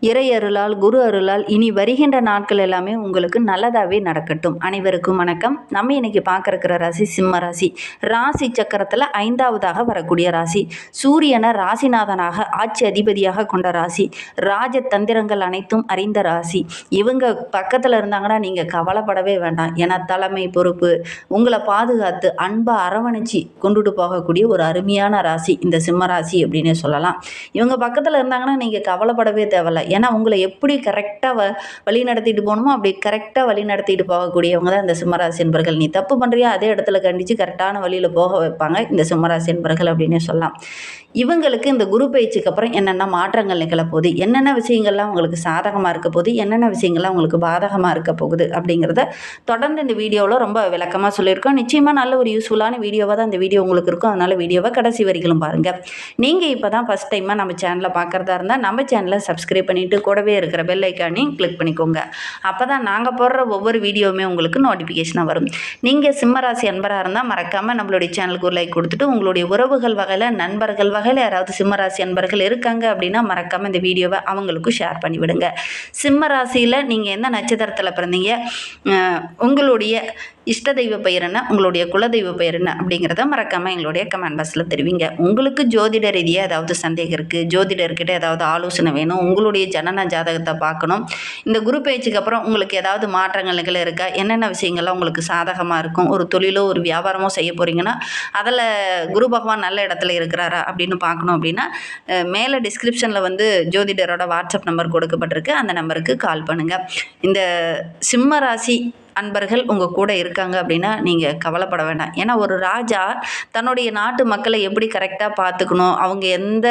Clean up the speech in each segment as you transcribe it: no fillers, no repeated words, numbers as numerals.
இறை அருளால் குரு அருளால் இனி வருகின்ற நாட்கள் எல்லாமே உங்களுக்கு நல்லதாகவே நடக்கட்டும். அனைவருக்கும் வணக்கம். நம்ம இன்னைக்கு பார்க்கற ராசி சிம்ம ராசி. ராசி சக்கரத்தில் 5வதாக வரக்கூடிய ராசி. சூரியனை ராசிநாதனாக ஆட்சி அதிபதியாக கொண்ட ராசி. ராஜதந்திரங்கள் அனைத்தும் அறிந்த ராசி. இவங்க பக்கத்தில் இருந்தாங்கன்னா நீங்கள் கவலைப்படவே வேண்டாம். ஏன்னா தலைமை பொறுப்பு உங்களை பாதுகாத்து அன்பை அரவணைச்சி கொண்டுட்டு போகக்கூடிய ஒரு அருமையான ராசி இந்த சிம்ம ராசி அப்படின்னே சொல்லலாம். இவங்க பக்கத்தில் இருந்தாங்கன்னா நீங்கள் கவலைப்படவே தேவையில்லை. ஏன்னா உங்களை எப்படி கரெக்டாக வழி நடத்திட்டு போகணுமோ அப்படி கரெக்டாக வழி நடத்திட்டு போகக்கூடியவங்க தான் இந்த சிம்மராசி என்பர்கள். நீ தப்பு பண்ணுறியா அதே இடத்துல கண்டித்து கரெக்டான வழியில் போக வைப்பாங்க இந்த சிம்மராசி என்பர்கள் அப்படின்னே சொல்லலாம். இவங்களுக்கு இந்த குரு பயிற்சிக்கு அப்புறம் என்னென்ன மாற்றங்கள் நிகழப்போகுது, என்னென்ன விஷயங்கள்லாம் உங்களுக்கு சாதகமாக இருக்க போகுது, என்னென்ன விஷயங்கள்லாம் உங்களுக்கு பாதகமாக இருக்க போகுது அப்படிங்கிறத தொடர்ந்து இந்த வீடியோவில் ரொம்ப விளக்கமாக சொல்லியிருக்கோம். நிச்சயமாக நல்ல ஒரு யூஸ்ஃபுல்லான வீடியோவாக தான் இந்த வீடியோ உங்களுக்கு இருக்கும். அதனால் வீடியோவை கடைசி வரைக்கும் பாருங்கள். நீங்கள் இப்போ தான் ஃபஸ்ட் டைமாக நம்ம சேனலை பார்க்குறதா இருந்தால் நம்ம சேனலை சப்ஸ்கிரைப் பண்ணிவிட்டு கூடவே இருக்கிற பெல் ஐக்கானையும் கிளிக் பண்ணிக்கோங்க. அப்போ தான் நாங்கள் போடுற ஒவ்வொரு வீடியோவுமே உங்களுக்கு நோட்டிஃபிகேஷனாக வரும். நீங்கள் சிம்மராசி அன்பராக இருந்தால் மறக்காமல் நம்மளுடைய சேனலுக்கு ஒரு லைக் கொடுத்துட்டு உங்களுடைய உறவுகள் வகையில் நண்பர்கள் வகையில் யாராவது சிம்மராசி அன்பர்கள் இருக்காங்க அப்படின்னா மறக்காமல் இந்த வீடியோவை அவங்களுக்கும் ஷேர் பண்ணிவிடுங்க. சிம்மராசியில் நீங்கள் எந்த நட்சத்திரத்தில் பிறந்தீங்க, உங்களுடைய இஷ்ட தெய்வ பெயர் என்ன, உங்களுடைய குலதெய்வ பெயர் என்ன அப்படிங்கிறத மறக்காமல் எங்களுடைய கமெண்ட் பாக்ஸில் தெரிவிங்க. உங்களுக்கு ஜோதிட ரீதியாக ஏதாவது சந்தேகம் இருக்குது, ஜோதிடர்கிட்ட ஏதாவது ஆலோசனை வேணும், உங்களுடைய ஜனன ஜாதகத்தை பார்க்கணும், இந்த குரு பயிற்சிக்கு அப்புறம் உங்களுக்கு ஏதாவது மாற்றங்கள் இருக்கா, என்னென்ன விஷயங்கள்லாம் உங்களுக்கு சாதகமாக இருக்கும், ஒரு தொழிலோ ஒரு வியாபாரமோ செய்ய போகிறீங்கன்னா அதில் குரு பகவான் நல்ல இடத்துல இருக்கிறாரா அப்படின்னு பார்க்கணும் அப்படின்னா மேலே டிஸ்கிரிப்ஷனில் ஜோதிடரோட வாட்ஸ்அப் நம்பர் கொடுக்கப்பட்டிருக்கு. அந்த நம்பருக்கு கால் பண்ணுங்கள். இந்த சிம்ம ராசி அன்பர்கள் உங்கள் கூட இருக்காங்க அப்படின்னா நீங்கள் கவலைப்பட வேண்டாம். ஏன்னா ஒரு ராஜா தன்னுடைய நாட்டு மக்களை எப்படி கரெக்டாக பார்த்துக்கணும், அவங்க எந்த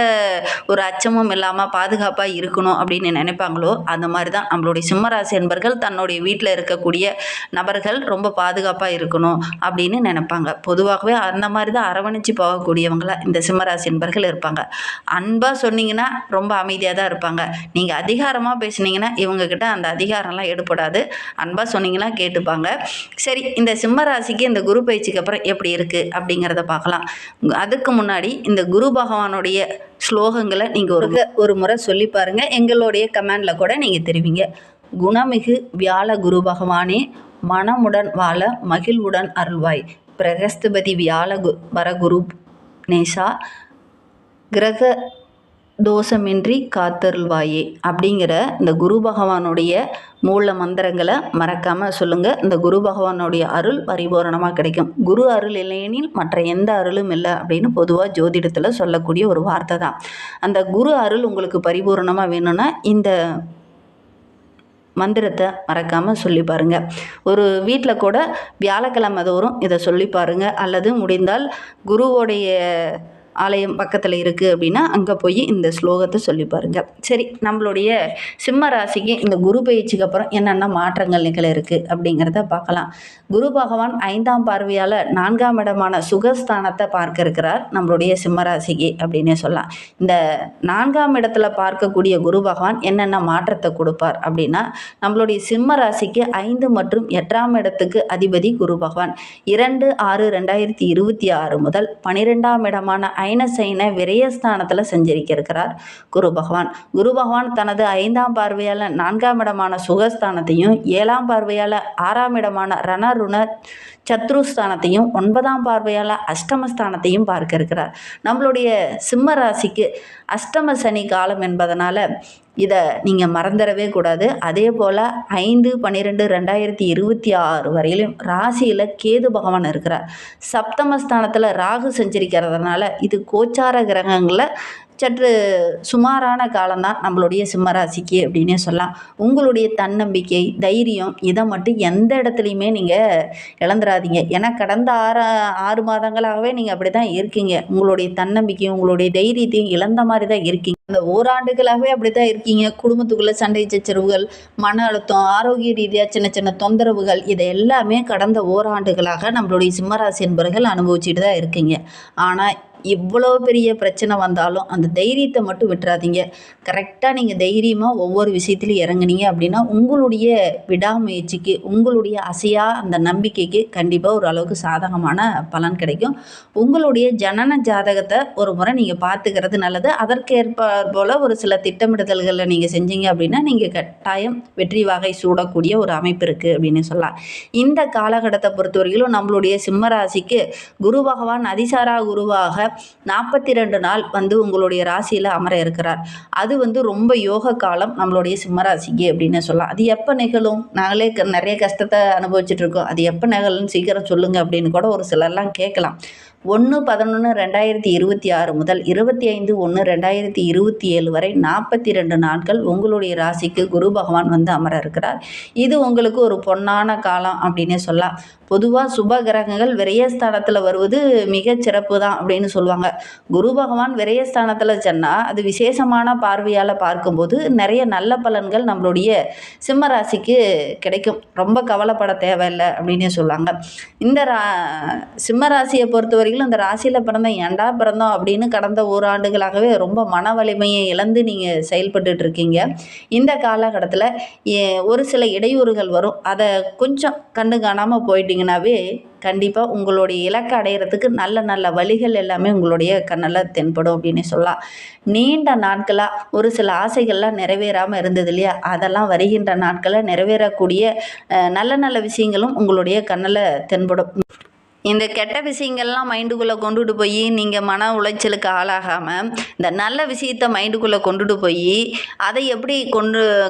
ஒரு அச்சமும் இல்லாமல் பாதுகாப்பாக இருக்கணும் அப்படின்னு நினைப்பாங்களோ அந்த மாதிரி தான் நம்மளுடைய சிம்மராசி அன்பர்கள் தன்னுடைய வீட்டில் இருக்கக்கூடிய நபர்கள் ரொம்ப பாதுகாப்பாக இருக்கணும் அப்படின்னு நினைப்பாங்க. பொதுவாகவே அந்த மாதிரி தான் அரவணைச்சு போகக்கூடியவங்களா இந்த சிம்மராசி அன்பர்கள் இருப்பாங்க. அன்பாக சொன்னீங்கன்னா ரொம்ப அமைதியாக தான் இருப்பாங்க. நீங்கள் அதிகாரமாக பேசுனீங்கன்னா இவங்கக்கிட்ட அந்த அதிகாரம்லாம் எடுப்படாது. அன்பாக சொன்னீங்கன்னா கேட்டுப்பாங்க. சரி, இந்த சிம்ம ராசிக்கு இந்த குரு பயிற்சிக்கு அப்புறம் எப்படி இருக்குது அப்படிங்கிறத பார்க்கலாம். அதுக்கு முன்னாடி இந்த குரு பகவானுடைய ஸ்லோகங்களை நீங்கள் ஒரு முறை சொல்லி பாருங்கள். எங்களுடைய கமெண்டில் கூட நீங்கள் தெரிவிங்க. குணமிகு வியாழ குரு பகவானே, மனமுடன் வாழ மகிழ்வுடன் அருள்வாய். பிரகஸ்பதி வியாழ வரகுரு நேசா, கிரக தோஷமின்றி காத்தருள்வாயே அப்படிங்கிற இந்த குரு பகவானுடைய மூல மந்திரங்களை மறக்காமல் சொல்லுங்கள். இந்த குரு பகவானுடைய அருள் பரிபூரணமாக கிடைக்கும். குரு அருள் இல்லையெனில் மற்ற எந்த அருளும் இல்லை அப்படின்னு பொதுவாக ஜோதிடத்தில் சொல்லக்கூடிய ஒரு வார்த்தை தான். அந்த குரு அருள் உங்களுக்கு பரிபூரணமாக வேணும்னா இந்த மந்திரத்தை மறக்காமல் சொல்லி பாருங்கள். ஒரு வீட்டில் கூட வியாழக்கிழமை தோறும் இதை சொல்லி பாருங்கள். அல்லது முடிந்தால் குருவோடைய ஆலயம் பக்கத்தில் இருக்குது அப்படின்னா அங்கே போய் இந்த ஸ்லோகத்தை சொல்லி பாருங்கள். சரி, நம்மளுடைய சிம்ம ராசிக்கு இந்த குரு பயிற்சிக்கு அப்புறம் என்னென்ன மாற்றங்கள் நிகழ இருக்குது அப்படிங்கிறத பார்க்கலாம். குரு பகவான் 5ஆம் பார்வையால் 4ஆம் இடமான சுகஸ்தானத்தை பார்க்க இருக்கிறார் நம்மளுடைய சிம்ம ராசிக்கு அப்படின்னே சொல்லலாம். இந்த 4ஆம் இடத்துல பார்க்கக்கூடிய குரு பகவான் என்னென்ன மாற்றத்தை கொடுப்பார் அப்படின்னா, நம்மளுடைய சிம்ம ராசிக்கு 5 மற்றும் 8ஆம் இடத்துக்கு அதிபதி குரு பகவான் 2/6/2026 முதல் 12ஆம் இடமான ஐனசைன விரயஸ்தானத்தில் சஞ்சரிக்க இருக்கிறார் குரு பகவான். குரு பகவான் தனது 5ஆம் பார்வையால் 4ஆம் இடமான சுகஸ்தானத்தையும் 7ஆம் பார்வையால் 6ஆம் இடமான ரணருண சத்ருஸ்தானத்தையும் 9ஆம் பார்வையால் அஷ்டமஸ்தானத்தையும் பார்க்க இருக்கிறார். நம்மளுடைய சிம்ம ராசிக்கு அஷ்டம சனி காலம் என்பதனால இதை நீங்கள் மறந்துடவே கூடாது. அதே போல் 5/12/2026 வரையிலும் ராசியில் கேது பகவான் இருக்கிறார். சப்தமஸ்தானத்தில் ராகு சஞ்சரிக்கிறதுனால இது கோச்சார கிரகங்களில் சற்று சுமாரான காலம்தான் நம்மளுடைய சிம்மராசிக்கு அப்படின்னே சொல்லலாம். உங்களுடைய தன்னம்பிக்கை, தைரியம் இதை மட்டும் எந்த இடத்துலையுமே நீங்கள் இழந்துடாதீங்க. ஏன்னா கடந்த 6 மாதங்களாகவே நீங்கள் அப்படி தான் இருக்கீங்க. உங்களுடைய தன்னம்பிக்கையும் உங்களுடைய தைரியத்தையும் இழந்த மாதிரி தான் இருக்கீங்க. அந்த ஓராண்டுகளாகவே அப்படி தான் இருக்கீங்க. குடும்பத்துக்குள்ளே சண்டை சச்சரவுகள், மன அழுத்தம், ஆரோக்கிய ரீதியாக சின்ன சின்ன தொந்தரவுகள் இதை எல்லாமே கடந்த ஓராண்டுகளாக நம்மளுடைய சிம்மராசி என்பவர்கள் அனுபவிச்சுட்டு தான் இருக்கீங்க. ஆனால் இவ்வளோ பெரிய பிரச்சனை வந்தாலும் அந்த தைரியத்தை மட்டும் விட்டுறாதீங்க. கரெக்டாக நீங்கள் தைரியமாக ஒவ்வொரு விஷயத்துலையும் இறங்குனீங்க அப்படின்னா உங்களுடைய விடாமுயற்சிக்கு, உங்களுடைய அசையா அந்த நம்பிக்கைக்கு கண்டிப்பாக ஒரு அளவுக்கு சாதகமான பலன் கிடைக்கும். உங்களுடைய ஜனன ஜாதகத்தை ஒரு முறை நீங்கள் பார்த்துக்கிறது நல்லது. அதற்கேற்பார் போல் ஒரு சில திட்டமிடுதல்களை நீங்கள் செஞ்சீங்க அப்படின்னா நீங்கள் கட்டாயம் வெற்றி வாகை சூடக்கூடிய ஒரு அமைப்பு இருக்குது அப்படின்னு சொல்லலாம். இந்த காலகட்டத்தை பொறுத்தவரையிலும் நம்மளுடைய சிம்ம ராசிக்கு குரு பகவான் அதிசாரா குருவாக 42 நாள் உங்களுடைய ராசியில் அமர இருக்கிறார். அது ரொம்ப யோக காலம் நம்மளுடைய சிம்மராசிக்கு அப்படின்னு சொல்லலாம். அது எப்போ நிகழும்? நாங்களே நிறைய கஷ்டத்தை அனுபவிச்சுட்டு இருக்கோம். அது எப்போ நிகழும்னு சீக்கிரம் சொல்லுங்கள் அப்படின்னு கூட ஒரு சிலர்லாம் கேட்கலாம். 1/11/2026 முதல் 25/1/2027 வரை 42 நாட்கள் உங்களுடைய ராசிக்கு குரு பகவான் அமர இருக்கிறார். இது உங்களுக்கு ஒரு பொன்னான காலம் அப்படின்னே சொல்லலாம். பொதுவாக சுப கிரகங்கள் விரயஸ்தானத்தில் வருவது மிகச் சிறப்பு தான் அப்படின்னு சொல்லுவாங்க. குரு பகவான் விரயஸ்தானத்தில் சொன்னால் அது விசேஷமான பார்வையால் பார்க்கும்போது நிறைய நல்ல பலன்கள் நம்மளுடைய சிம்ம ராசிக்கு கிடைக்கும். ரொம்ப கவலைப்பட தேவையில்லை அப்படின்னே சொல்லுவாங்க. இந்த சிம்ம ராசியை பொறுத்தவரைக்கும் இந்த ராசியில் பிறந்த ஏண்டா பிறந்தோம் அப்படின்னு கடந்த ஓராண்டுகளாகவே ரொம்ப மன வலிமையை இழந்து நீங்கள் செயல்பட்டு இருக்கீங்க. இந்த காலகட்டத்தில் ஒரு சில இடையூறுகள் வரும். அதை கொஞ்சம் கண்டு காணாமல் போயிட்டீங்கன்னாவே கண்டிப்பாக உங்களுடைய இலக்கை அடையிறதுக்கு நல்ல நல்ல வழிகள் எல்லாமே உங்களுடைய கண்ணில் தென்படும் அப்படின்னு சொல்லலாம். நீண்ட நாட்களாக ஒரு சில ஆசைகள்லாம் நிறைவேறாமல் இருந்தது இல்லையா, அதெல்லாம் வருகின்ற நாட்களில் நிறைவேறக்கூடிய நல்ல நல்ல விஷயங்களும் உங்களுடைய கண்ணில் தென்படும். இந்த கெட்ட விஷயங்கள்லாம் மைண்டுக்குள்ளே கொண்டுட்டு போய் நீங்கள் மன உளைச்சலுக்கு ஆளாகாமல் இந்த நல்ல விஷயத்தை மைண்டுக்குள்ளே கொண்டுட்டு போய் அதை எப்படி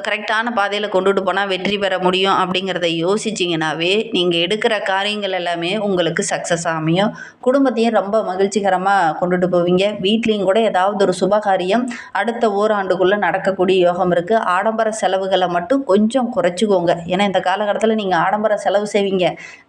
கரெக்டான பாதையில் கொண்டுட்டு போனால் வெற்றி பெற முடியும் அப்படிங்கிறத யோசிச்சிங்கனாவே நீங்கள் எடுக்கிற காரியங்கள் எல்லாமே உங்களுக்கு சக்ஸஸ் அமையும். குடும்பத்தையும் ரொம்ப மகிழ்ச்சிகரமாக கொண்டுட்டு போவீங்க. வீட்லேயும் கூட ஏதாவது ஒரு சுபகாரியம் அடுத்த ஓராண்டுக்குள்ளே நடக்கக்கூடிய யோகம் இருக்குது. ஆடம்பர செலவுகளை மட்டும் கொஞ்சம் குறைச்சிக்கோங்க. ஏன்னா இந்த காலகட்டத்தில் நீங்கள் ஆடம்பர செலவு செய்வீங்க.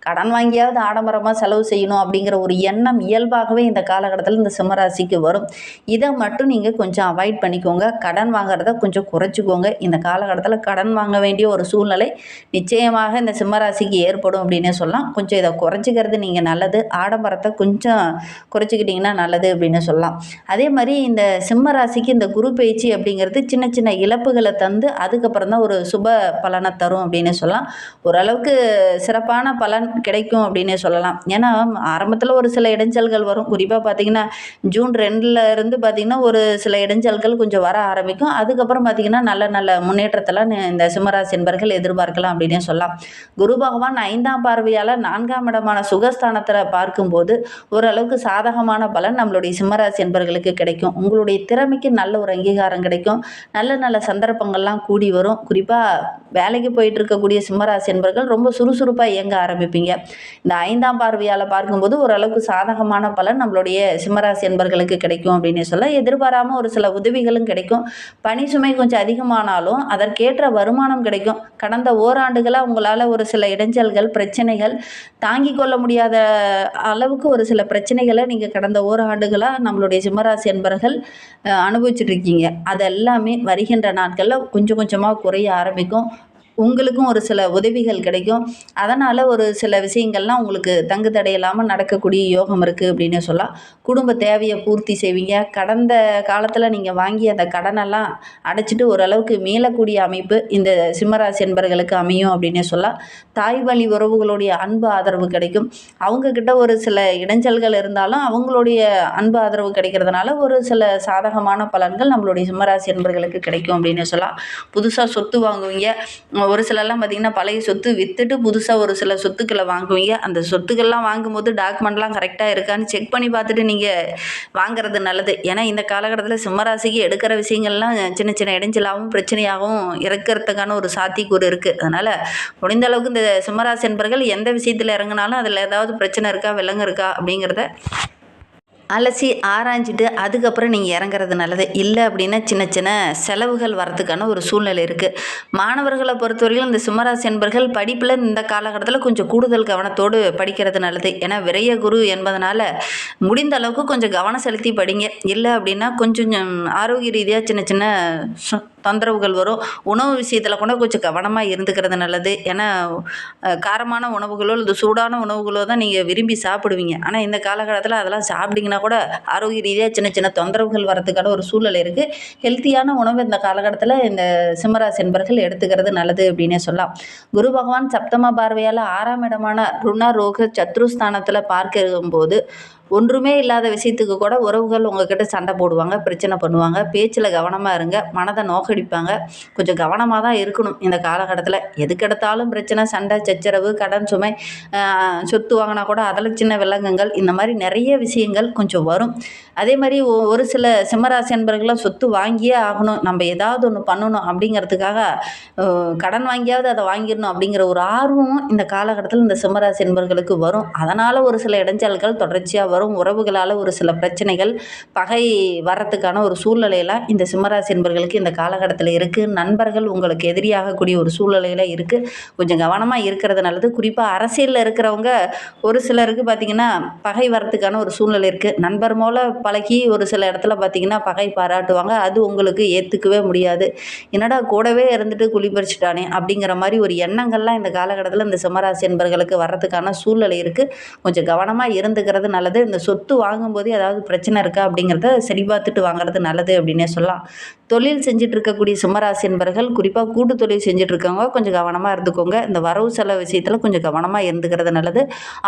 கடன் வாங்கியாவது ஆடம்பரமாக செலவு செய்யணும் அப்படிங்கிற ஒரு எண்ணம் இயல்பாகவே இந்த காலகட்டத்தில் இந்த சிம்மராசிக்கு வரும். இதை மட்டும் நீங்கள் கொஞ்சம் அவாய்ட் பண்ணிக்கோங்க. கடன் வாங்குறத கொஞ்சம் குறைச்சிக்கோங்க. இந்த காலகட்டத்தில் கடன் வாங்க வேண்டிய ஒரு சூழ்நிலை நிச்சயமாக இந்த சிம்மராசிக்கு ஏற்படும் அப்படின்னே சொல்லலாம். கொஞ்சம் இதை குறைச்சிக்கிறது நீங்கள் நல்லது. ஆடம்பரத்தை கொஞ்சம் குறைச்சிக்கிட்டிங்கன்னா நல்லது அப்படின்னு சொல்லலாம். அதே மாதிரி இந்த சிம்மராசிக்கு இந்த குரு பயிற்சி அப்படிங்கிறது சின்ன சின்ன இழப்புகளை தந்து அதுக்கப்புறம் தான் ஒரு சுப பலனை தரும் அப்படின்னு சொல்லலாம். ஓரளவுக்கு சிறப்பான பலன் கிடைக்கும் அப்படின்னே சொல்லலாம். ஏன்னா ஆரம்பத்தில் ஒரு சில இடைஞ்சல்கள் வரும். குறிப்பாக பார்த்திங்கன்னா ஜூன் 2 இருந்து பார்த்திங்கன்னா ஒரு சில இடைஞ்சல்கள் கொஞ்சம் வர ஆரம்பிக்கும். அதுக்கப்புறம் பார்த்திங்கன்னா நல்ல நல்ல முன்னேற்றத்தெல்லாம் இந்த சிம்மராசி என்பர்கள் எதிர்பார்க்கலாம் அப்படின்னே சொல்லலாம். குரு பகவான் 5ஆம் பார்வையால் 4ஆம் இடமான சுகஸ்தானத்தில் பார்க்கும்போது ஓரளவுக்கு சாதகமான பலன் நம்மளுடைய சிம்மராசி என்பர்களுக்கு கிடைக்கும். உங்களுடைய திறமைக்கு நல்ல ஒரு அங்கீகாரம் கிடைக்கும். நல்ல நல்ல சந்தர்ப்பங்கள்லாம் கூடி வரும். குறிப்பாக வேலைக்கு போயிட்டு இருக்கக்கூடிய சிம்மராசி என்பர்கள் ரொம்ப சுறுசுறுப்பாக இயங்க ஆரம்பிப்பீங்க. இந்த 5ஆம் பார்வையால் பார்க்கும்போது ஓரளவுக்கு சாதகமான பலன் நம்மளுடைய சிம்மராசி என்பர்களுக்கு கிடைக்கும் அப்படின்னு சொல்ல. எதிர்பாராமல் ஒரு சில உதவிகளும் கிடைக்கும். பணி சுமை கொஞ்சம் அதிகமானாலும் அதற்கேற்ற வருமானம் கிடைக்கும். கடந்த ஓராண்டுகளாக உங்களால் ஒரு சில இடைஞ்சல்கள் பிரச்சனைகள் தாங்கி கொள்ள முடியாத அளவுக்கு ஒரு சில பிரச்சனைகளை நீங்கள் கடந்த ஓராண்டுகளாக நம்மளுடைய சிம்மராசி என்பர்கள் அனுபவிச்சுட்டு இருக்கீங்க. அதெல்லாமே வருகின்ற நாட்களில் கொஞ்சம் கொஞ்சமாக குறைய ஆரம்பிக்கும். உங்களுக்கும் ஒரு சில உதவிகள் கிடைக்கும். அதனால் ஒரு சில விஷயங்கள்லாம் உங்களுக்கு தங்கு தடையில்லாமல் நடக்கக்கூடிய யோகம் இருக்குது அப்படின்னு சொல்லலாம். குடும்ப தேவையை பூர்த்தி செய்வீங்க. கடந்த காலத்தில் நீங்கள் வாங்கிய அந்த கடனெல்லாம் அடைச்சிட்டு ஓரளவுக்கு மீளக்கூடிய அமைப்பு இந்த சிம்மராசி என்பர்களுக்கு அமையும் அப்படின்னு சொல்லலாம். தாய் வழி உறவுகளுடைய அன்பு ஆதரவு கிடைக்கும். அவங்கக்கிட்ட ஒரு சில இடைஞ்சல்கள் இருந்தாலும் அவங்களுடைய அன்பு ஆதரவு கிடைக்கிறதுனால ஒரு சில சாதகமான பலன்கள் நம்மளுடைய சிம்மராசி என்பர்களுக்கு கிடைக்கும் அப்படின்னு சொல்லலாம். புதுசாக சொத்து வாங்குவீங்க. ஒரு சிலர்லாம் பார்த்திங்கன்னா பழைய சொத்து விற்றுட்டு புதுசாக ஒரு சில சொத்துக்களை வாங்குவீங்க. அந்த சொத்துக்கள்லாம் வாங்கும்போது டாக்குமெண்ட்லாம் கரெக்டாக இருக்கான்னு செக் பண்ணி பார்த்துட்டு நீங்கள் வாங்குறது நல்லது. ஏன்னா இந்த காலகட்டத்தில் சிம்மராசிக்கு எடுக்கிற விஷயங்கள்லாம் சின்ன சின்ன இடைஞ்சலாகவும் பிரச்சனையாகவும் இருக்கிறதுக்கான ஒரு சாத்தியக்கூறு இருக்குது. அதனால் முடிந்த அளவுக்கு இந்த சிம்மராசி என்பர்கள் எந்த விஷயத்தில் இறங்கினாலும் அதில் ஏதாவது பிரச்சனை இருக்கா விலங்கு இருக்கா அப்படிங்கிறத அலசி ஆராய்ஞ்சிட்டு அதுக்கப்புறம் நீங்கள் இறங்குறது நல்லது. இல்லை அப்படின்னா சின்ன சின்ன செலவுகள் வரத்துக்கான ஒரு சூழ்நிலை இருக்குது. மாணவர்களை பொறுத்தவரைக்கும் இந்த சிம்மராசி என்பர்கள் படிப்பில் இந்த காலகட்டத்தில் கொஞ்சம் கூடுதல் கவனத்தோடு படிக்கிறது நல்லது. ஏன்னா விரைய குரு என்பதனால முடிந்த அளவுக்கு கொஞ்சம் கவனம் செலுத்தி படிங்க. இல்லை அப்படின்னா கொஞ்சம் ஆரோக்கிய ரீதியாக சின்ன சின்ன தொந்தரவுகள் வரும். உணவு விஷயத்தில் கூட கொஞ்சம் கவனமாக இருந்துக்கிறது நல்லது. ஏன்னா காரமான உணவுகளோ இல்லை சூடான உணவுகளோ தான் நீங்கள் விரும்பி சாப்பிடுவீங்க. ஆனால் இந்த காலகட்டத்தில் அதெல்லாம் சாப்பிட்டீங்கன்னா கூட ஆரோக்கிய ரீதியாக சின்ன சின்ன தொந்தரவுகள் வரதுக்கான ஒரு சூழ்நிலை இருக்குது. ஹெல்த்தியான உணவு இந்த காலகட்டத்தில் இந்த சிம்மராசி என்பர்கள் எடுத்துக்கிறது நல்லது அப்படின்னே சொல்லலாம். குரு பகவான் சப்தம பார்வையால் 6ஆம் இடமான ருண ரோக சத்ருஸ்தானத்தில் பார்க்கும்போது ஒன்றுமே இல்லாத விஷயத்துக்கு கூட உறவுகள் உங்ககிட்ட சண்டை போடுவாங்க, பிரச்சனை பண்ணுவாங்க. பேச்சில் கவனமாக இருங்க. மனதை நோக்கடிப்பாங்க. கொஞ்சம் கவனமாக தான் இருக்கணும் இந்த காலகட்டத்தில். எதுக்கெடுத்தாலும் பிரச்சனை, சண்டை, சச்சரவு, கடன் சுமை, சொத்து வாங்கினா கூட அதில் சின்ன வில்லங்கங்கள், இந்த மாதிரி நிறைய விஷயங்கள் கொஞ்சம் வரும். அதே மாதிரி ஒரு சில சிம்மராசி அன்பர்கள்லாம் சொத்து வாங்கியே ஆகணும், நம்ம ஏதாவது ஒன்று பண்ணணும் அப்படிங்கிறதுக்காக கடன் வாங்கியாவது அதை வாங்கிடணும் அப்படிங்கிற ஒரு ஆர்வமும் இந்த காலகட்டத்தில் இந்த சிம்மராசி அன்பர்களுக்கு வரும். அதனால் ஒரு சில இடைஞ்சல்கள் தொடர்ச்சியாக வரும். உறவுகளால் ஒரு சில பிரச்சனைகள், பகை வர்றதுக்கான ஒரு சூழ்நிலையெல்லாம் இந்த சிம்மராசி என்பர்களுக்கு இந்த காலகட்டத்தில் இருக்குது. நண்பர்கள் உங்களுக்கு எதிரியாகக்கூடிய ஒரு சூழ்நிலையில் இருக்குது. கொஞ்சம் கவனமாக இருக்கிறது நல்லது. குறிப்பாக அரசியலில் இருக்கிறவங்க ஒரு சிலருக்கு பார்த்திங்கன்னா பகை வர்றதுக்கான ஒரு சூழ்நிலை இருக்குது. நண்பர் மூலம் பழகி ஒரு சில இடத்துல பார்த்திங்கன்னா பகை பாராட்டுவாங்க. அது உங்களுக்கு ஏற்றுக்கவே முடியாது. என்னடா கூடவே இருந்துட்டு குளிப்பறிச்சிட்டானே அப்படிங்கிற மாதிரி ஒரு எண்ணங்கள்லாம் இந்த காலகட்டத்தில் இந்த சிம்மராசி என்பர்களுக்கு வர்றதுக்கான சூழ்நிலை இருக்குது. கொஞ்சம் கவனமாக இருந்துக்கிறது நல்லது. இந்த சொத்து வாங்கும்போது ஏதாவது பிரச்சனை இருக்கா அப்படிங்கிறத சரி பார்த்துட்டு வாங்குறது நல்லது அப்படின்னே சொல்லலாம். தொழில் செஞ்சுட்டு இருக்கக்கூடிய சிம்மராசி என்பர்கள், குறிப்பாக கூட்டு தொழில் செஞ்சுட்டு இருக்கவங்க கொஞ்சம் கவனமாக இருந்துக்கோங்க. இந்த வரவு செலவு விஷயத்தில் கொஞ்சம் கவனமாக இருந்துக்கிறது நல்லது.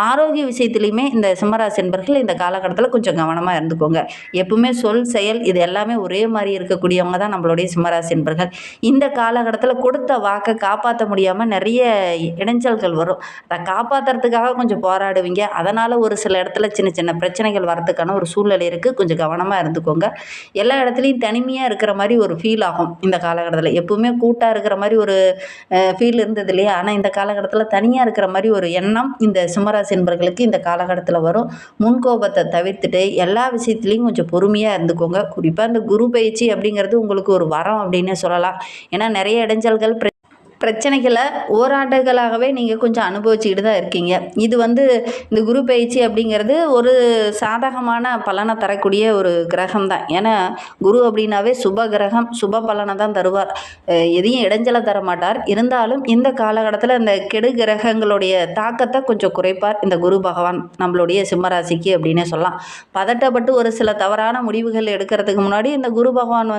ஆரோக்கிய விஷயத்துலையுமே இந்த சிம்மராசி என்பர்கள் இந்த காலகட்டத்தில் கொஞ்சம் கவனமாக இருந்துக்கோங்க. எப்பவுமே சொல், செயல் இது எல்லாமே ஒரே மாதிரி இருக்கக்கூடியவங்க தான் நம்மளுடைய சிம்மராசி என்பர்கள். இந்த காலகட்டத்தில் கொடுத்த வாக்கை காப்பாற்ற முடியாமல் நிறைய இடைஞ்சல்கள் வரும். அதை காப்பாற்றுறதுக்காக கொஞ்சம் போராடுவீங்க. அதனால் ஒரு சில இடத்துல சின்ன சின்ன பிரச்சனைகள் வரதுக்கான ஒரு சூழ்நிலை இருக்குது. கொஞ்சம் கவனமாக இருந்துக்கோங்க. எல்லா இடத்துலையும் தனிமையாக இருக்கிற மாதிரி ஒரு ஃபீல் ஆகும் இந்த காலகட்டத்தில். எப்பவுமே கூட்டாக இருக்கிற மாதிரி ஒரு ஃபீல் இருந்தது இல்லையா? ஆனால் இந்த காலகட்டத்தில் தனியாக இருக்கிற மாதிரி ஒரு எண்ணம் இந்த சிம்மராசி என்பர்களுக்கு இந்த காலகட்டத்தில் வரும். முன்கோபத்தை தவிர்த்துட்டு எல்லா விஷயத்துலையும் கொஞ்சம் பொறுமையாக இருந்துக்கோங்க. குறிப்பாக இந்த குரு பயிற்சி அப்படிங்கிறது உங்களுக்கு ஒரு வரம் அப்படின்னே சொல்லலாம். ஏன்னா நிறைய இடைஞ்சல்கள் பிரச்சனைகளை ஓராண்டுகளாகவே நீங்கள் கொஞ்சம் அனுபவிச்சுக்கிட்டு தான் இருக்கீங்க. இது இந்த குரு பயிற்சி அப்படிங்கிறது ஒரு சாதகமான பலனை தரக்கூடிய ஒரு கிரகம் தான். ஏன்னா குரு அப்படின்னாவே சுப கிரகம், சுப பலனை தான் தருவார். எதையும் இடைஞ்சலை தர மாட்டார். இருந்தாலும் இந்த காலகட்டத்தில் இந்த கெடு கிரகங்களுடைய தாக்கத்தை கொஞ்சம் குறைப்பார் இந்த குரு பகவான் நம்மளுடைய சிம்மராசிக்கு அப்படின்னே சொல்லலாம். பதட்டப்பட்டு ஒரு சில தவறான முடிவுகள் எடுக்கிறதுக்கு முன்னாடி இந்த குரு பகவான்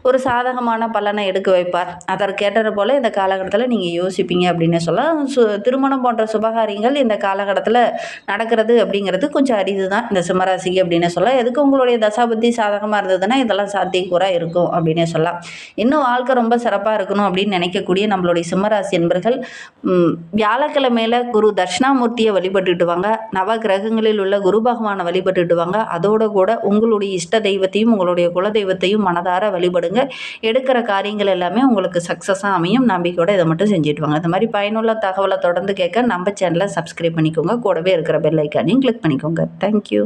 ஒரு சாதகமான பலனை எடுக்க வைப்பார். அதற்கேற்ற போல் இந்த காலகட்டத்தில் நீங்கள் யோசிப்பீங்க அப்படின்னு சொல்லலாம். திருமணம் போன்ற சுபகாரியங்கள் இந்த காலகட்டத்தில் நடக்கிறது அப்படிங்கிறது கொஞ்சம் அரிது தான் இந்த சிம்மராசிக்கு அப்படின்னு சொல்லலாம். எதுக்கு உங்களுடைய தசாபுத்தி சாதகமாக இருந்ததுன்னா இதெல்லாம் சாத்தியக்கூறாக இருக்கும் அப்படின்னே சொல்லலாம். இன்னும் வாழ்க்கை ரொம்ப சிறப்பாக இருக்கணும் அப்படின்னு நினைக்கக்கூடிய நம்மளுடைய சிம்மராசி என்பர்கள் வியாழக்கிழமையில் குரு தட்சிணாமூர்த்தியை வழிபட்டுட்டு வாங்க. நவ கிரகங்களில் உள்ள குரு பகவானை வழிபட்டுட்டு வாங்க. அதோடு கூட உங்களுடைய இஷ்ட தெய்வத்தையும் உங்களுடைய குல தெய்வத்தையும் மனதார வழிபடுங்க. எடுக்கிற காரியங்கள் எல்லாமே உங்களுக்கு சக்ஸஸாக அமையும். நம்பிக்கையோட இதை மட்டும் செஞ்சுட்டு வாங்க. இந்த மாதிரி பயனுள்ள தகவலை தொடர்ந்து கேட்க நம்ம சேனலை சப்ஸ்கிரைப் பண்ணிக்கோங்க. கூடவே இருக்கிற பெல் ஐக்கானையும் கிளிக் பண்ணிக்கோங்க. தேங்க்யூ.